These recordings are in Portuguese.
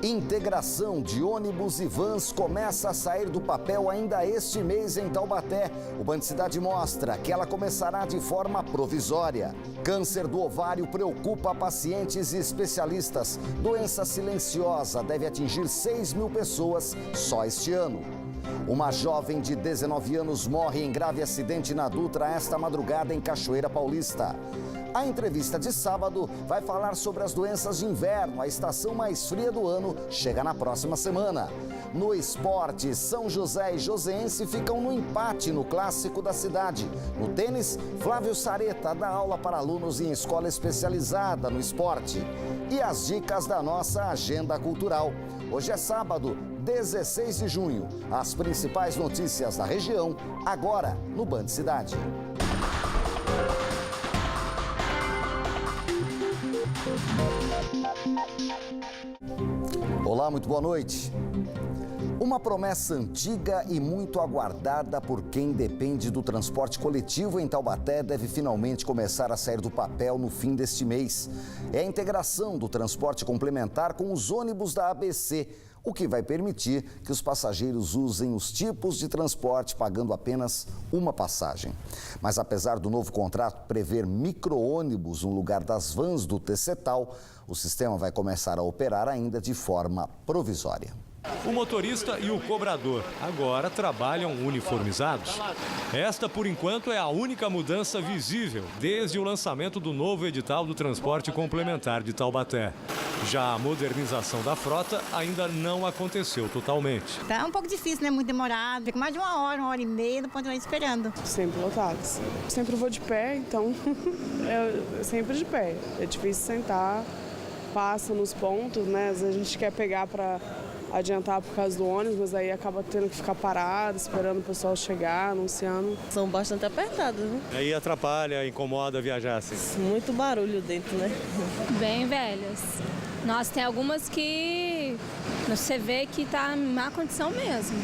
Integração de ônibus e vans começa a sair do papel ainda este mês em Taubaté. O Band Cidade mostra que ela começará de forma provisória. Câncer do ovário preocupa pacientes e especialistas. Doença silenciosa deve atingir 6 mil pessoas só este ano. Uma jovem de 19 anos morre em grave acidente na Dutra esta madrugada em Cachoeira Paulista. A entrevista de sábado vai falar sobre as doenças de inverno. A estação mais fria do ano chega na próxima semana. No esporte, São José e Joseense ficam no empate no clássico da cidade. No tênis, Flávio Sareta dá aula para alunos em escola especializada no esporte. E as dicas da nossa agenda cultural. Hoje é sábado, 16 de junho. As principais notícias da região, agora no Band Cidade. Olá, muito boa noite. Uma promessa antiga e muito aguardada por quem depende do transporte coletivo em Taubaté deve finalmente começar a sair do papel no fim deste mês. É a integração do transporte complementar com os ônibus da ABC, o que vai permitir que os passageiros usem os tipos de transporte pagando apenas uma passagem. Mas apesar do novo contrato prever micro-ônibus no lugar das vans do TCTAL, o sistema vai começar a operar ainda de forma provisória. O motorista e o cobrador agora trabalham uniformizados. Esta, por enquanto, é a única mudança visível desde o lançamento do novo edital do transporte complementar de Taubaté. Já a modernização da frota ainda não aconteceu totalmente. Tá um pouco difícil, né? Muito demorado. Fica mais de uma hora e meia no ponto esperando. Sempre lotados. Sempre vou de pé, então é sempre de pé. É difícil sentar, passa nos pontos, né? Às vezes a gente quer pegar para adiantar por causa do ônibus, mas aí acaba tendo que ficar parado, esperando o pessoal chegar, anunciando. São bastante apertados, né? Aí atrapalha, incomoda viajar assim? Muito barulho dentro, né? Bem velhas. Nossa, tem algumas que você vê que tá em má condição mesmo.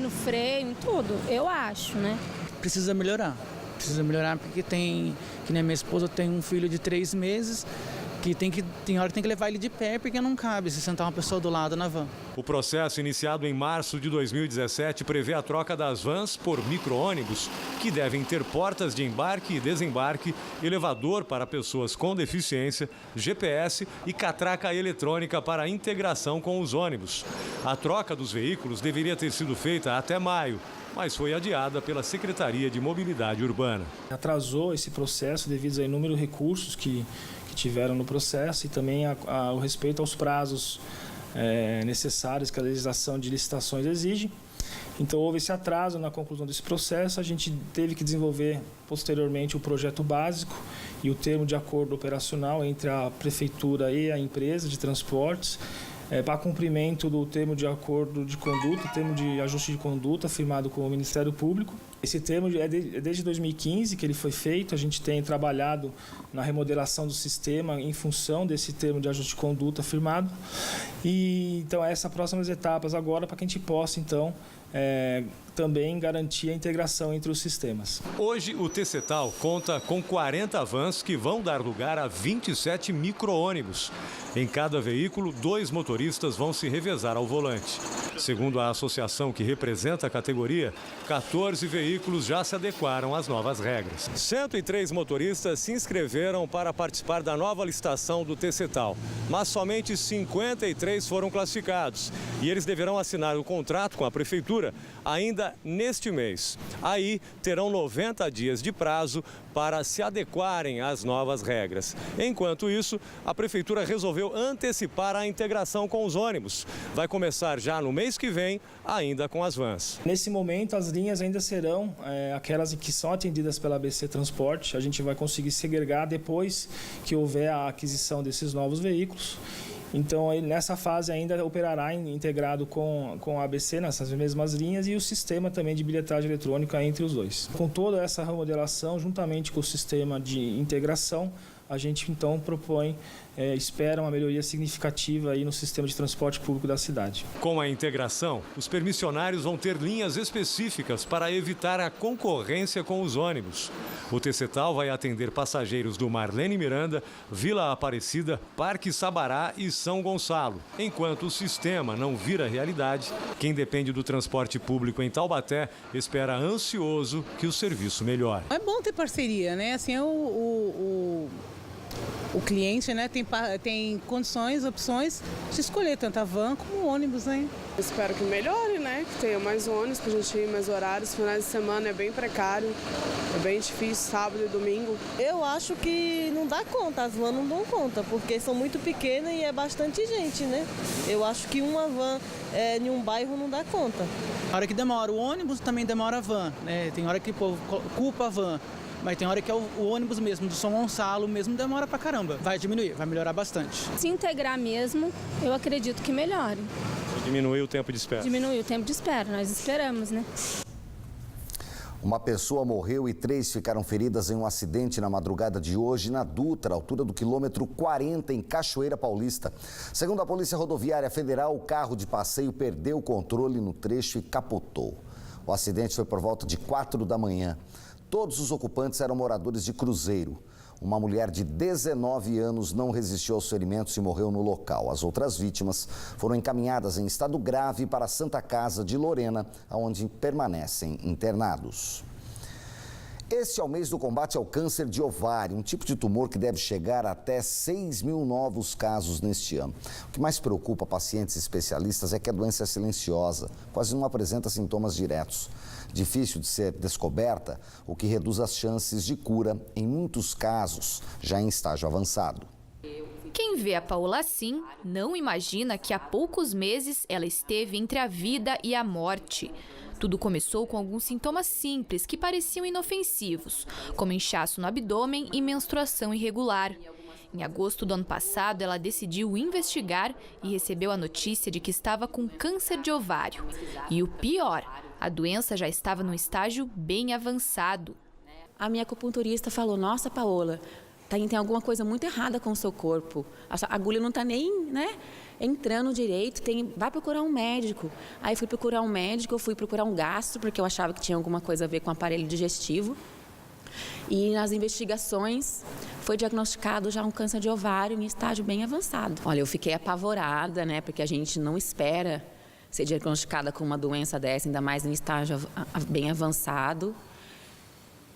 No freio, em tudo, eu acho, né? Precisa melhorar porque que nem minha esposa tem um filho de 3 meses, tem hora que tem que levar ele de pé porque não cabe se sentar uma pessoa do lado na van. O processo iniciado em março de 2017 prevê a troca das vans por micro-ônibus, que devem ter portas de embarque e desembarque, elevador para pessoas com deficiência, GPS e catraca eletrônica para a integração com os ônibus. A troca dos veículos deveria ter sido feita até maio, mas foi adiada pela Secretaria de Mobilidade Urbana. Atrasou esse processo devido a inúmeros recursos que tiveram no processo e também o respeito aos prazos necessários que a legislação de licitações exige. Então houve esse atraso na conclusão desse processo, a gente teve que desenvolver posteriormente o projeto básico e o termo de acordo operacional entre a Prefeitura e a empresa de transportes, para cumprimento do termo de acordo de conduta, termo de ajuste de conduta firmado com o Ministério Público. Esse termo é desde 2015 que ele foi feito, a gente tem trabalhado na remodelação do sistema em função desse termo de ajuste de conduta firmado. E então essas próximas etapas agora para que a gente possa então também garantir a integração entre os sistemas. Hoje o TCTAL conta com 40 vans que vão dar lugar a 27 micro-ônibus. Em cada veículo, 2 motoristas vão se revezar ao volante. Segundo a associação que representa a categoria, 14 veículos já se adequaram às novas regras. 103 motoristas se inscreveram para participar da nova licitação do TCTAL, mas somente 53 foram classificados e eles deverão assinar o contrato com a Prefeitura ainda neste mês. Aí terão 90 dias de prazo para se adequarem às novas regras. Enquanto isso, a Prefeitura resolveu antecipar a integração com os ônibus. Vai começar já no mês que vem, ainda com as vans. Nesse momento, as linhas ainda serão aquelas que são atendidas pela ABC Transporte. A gente vai conseguir segregar depois que houver a aquisição desses novos veículos. Então, nessa fase ainda operará integrado com a ABC nessas mesmas linhas e o sistema também de bilhetagem eletrônica entre os dois. Com toda essa remodelação, juntamente com o sistema de integração, a gente então propõe, espera uma melhoria significativa aí no sistema de transporte público da cidade. Com a integração, os permissionários vão ter linhas específicas para evitar a concorrência com os ônibus. O TCTAL vai atender passageiros do Marlene Miranda, Vila Aparecida, Parque Sabará e São Gonçalo. Enquanto o sistema não vira realidade, quem depende do transporte público em Taubaté espera ansioso que o serviço melhore. É bom ter parceria, né? Assim, o cliente, né, tem condições, opções de escolher tanto a van como o ônibus, né? Espero que melhore, né? Que tenha mais ônibus pra gente ir, mais horários. Finais de semana é bem precário, é bem difícil, sábado e domingo. Eu acho que não dá conta, as vans não dão conta, porque são muito pequenas e é bastante gente, né? Eu acho que uma van em um bairro não dá conta. A hora que demora o ônibus, também demora a van, né? Tem hora que o povo culpa a van. Mas tem hora que é o ônibus mesmo, do São Gonçalo mesmo, demora pra caramba. Vai diminuir, vai melhorar bastante. Se integrar mesmo, eu acredito que melhore. Diminuir o tempo de espera. Diminuir o tempo de espera, nós esperamos, né? Uma pessoa morreu e 3 ficaram feridas em um acidente na madrugada de hoje na Dutra, altura do quilômetro 40, em Cachoeira Paulista. Segundo a Polícia Rodoviária Federal, o carro de passeio perdeu o controle no trecho e capotou. O acidente foi por volta de 4 da manhã. Todos os ocupantes eram moradores de Cruzeiro. Uma mulher de 19 anos não resistiu aos ferimentos e morreu no local. As outras vítimas foram encaminhadas em estado grave para a Santa Casa de Lorena, onde permanecem internados. Este é o mês do combate ao câncer de ovário, um tipo de tumor que deve chegar a até 6 mil novos casos neste ano. O que mais preocupa pacientes e especialistas é que a doença é silenciosa, quase não apresenta sintomas diretos. Difícil de ser descoberta, o que reduz as chances de cura, em muitos casos, já em estágio avançado. Quem vê a Paola assim, não imagina que há poucos meses ela esteve entre a vida e a morte. Tudo começou com alguns sintomas simples que pareciam inofensivos, como inchaço no abdômen e menstruação irregular. Em agosto do ano passado, ela decidiu investigar e recebeu a notícia de que estava com câncer de ovário. E o pior, a doença já estava num estágio bem avançado. A minha acupunturista falou: nossa, Paola, tem alguma coisa muito errada com o seu corpo. A agulha não está nem, entrando direito, vai procurar um médico. Aí fui procurar um médico, eu fui procurar um gastro, porque eu achava que tinha alguma coisa a ver com o aparelho digestivo. E nas investigações foi diagnosticado já um câncer de ovário em estágio bem avançado. Olha, eu fiquei apavorada, porque a gente não espera ser diagnosticada com uma doença dessa, ainda mais em estágio bem avançado.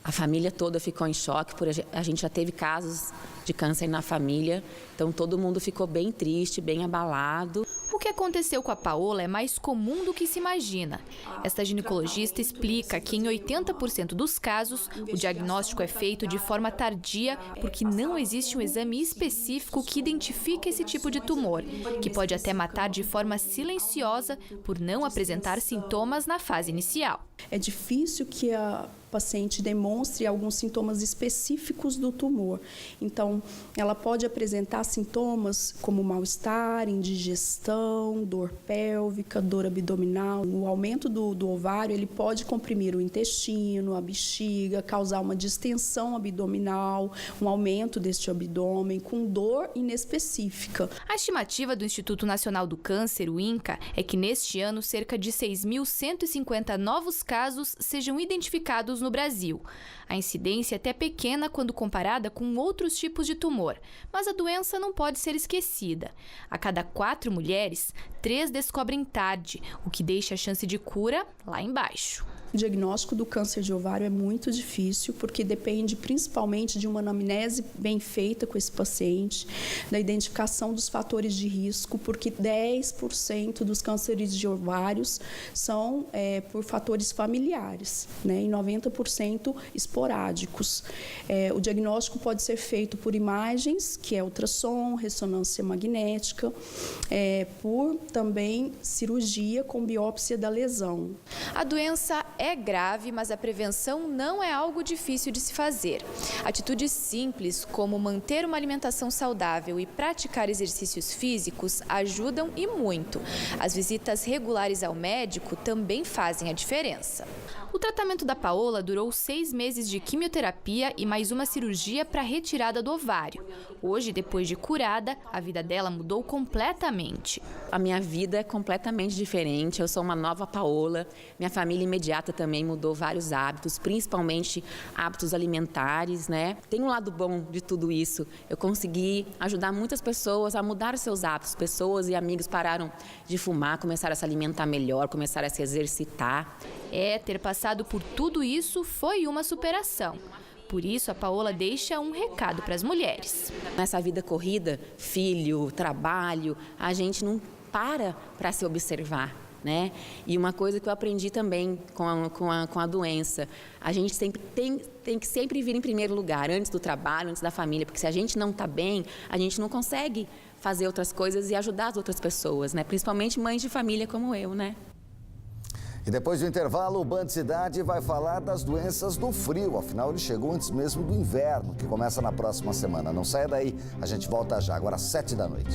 A família toda ficou em choque, porque a gente já teve casos de câncer na família, então todo mundo ficou bem triste, bem abalado. O que aconteceu com a Paola é mais comum do que se imagina. Esta ginecologista explica que em 80% dos casos, o diagnóstico é feito de forma tardia porque não existe um exame específico que identifique esse tipo de tumor, que pode até matar de forma silenciosa por não apresentar sintomas na fase inicial. É difícil que a paciente demonstre alguns sintomas específicos do tumor. Então, ela pode apresentar sintomas como mal-estar, indigestão, dor pélvica, dor abdominal. O aumento do ovário, ele pode comprimir o intestino, a bexiga, causar uma distensão abdominal, um aumento deste abdômen, com dor inespecífica. A estimativa do Instituto Nacional do Câncer, o INCA, é que neste ano cerca de 6.150 novos casos sejam identificados no Brasil. A incidência é até pequena quando comparada com outros tipos de tumor, mas a doença não pode ser esquecida. A cada 4 mulheres, 3 descobrem tarde, o que deixa a chance de cura lá embaixo. O diagnóstico do câncer de ovário é muito difícil, porque depende principalmente de uma anamnese bem feita com esse paciente, da identificação dos fatores de risco, porque 10% dos cânceres de ovários são por fatores familiares, e 90% esporádicos. O diagnóstico pode ser feito por imagens, que é ultrassom, ressonância magnética, por também cirurgia com biópsia da lesão. A doença é grave, mas a prevenção não é algo difícil de se fazer. Atitudes simples, como manter uma alimentação saudável e praticar exercícios físicos, ajudam e muito. As visitas regulares ao médico também fazem a diferença. O tratamento da Paola durou 6 meses de quimioterapia e mais uma cirurgia para retirada do ovário. Hoje, depois de curada, a vida dela mudou completamente. A minha vida é completamente diferente, eu sou uma nova Paola. Minha família imediata também mudou vários hábitos, principalmente hábitos alimentares, né? Tem um lado bom de tudo isso. Eu consegui ajudar muitas pessoas a mudar seus hábitos. Pessoas e amigos pararam de fumar, começaram a se alimentar melhor, começaram a se exercitar. Ter passado por tudo isso foi uma superação. Por isso, a Paola deixa um recado para as mulheres. Nessa vida corrida, filho, trabalho, a gente não para se observar, né? E uma coisa que eu aprendi também com a doença, a gente sempre tem que sempre vir em primeiro lugar, antes do trabalho, antes da família, porque se a gente não está bem, a gente não consegue fazer outras coisas e ajudar as outras pessoas, né? Principalmente mães de família como eu, né? E depois do intervalo, o Band Cidade vai falar das doenças do frio. Afinal, ele chegou antes mesmo do inverno, que começa na próxima semana. Não saia daí, a gente volta já, agora às 7 da noite.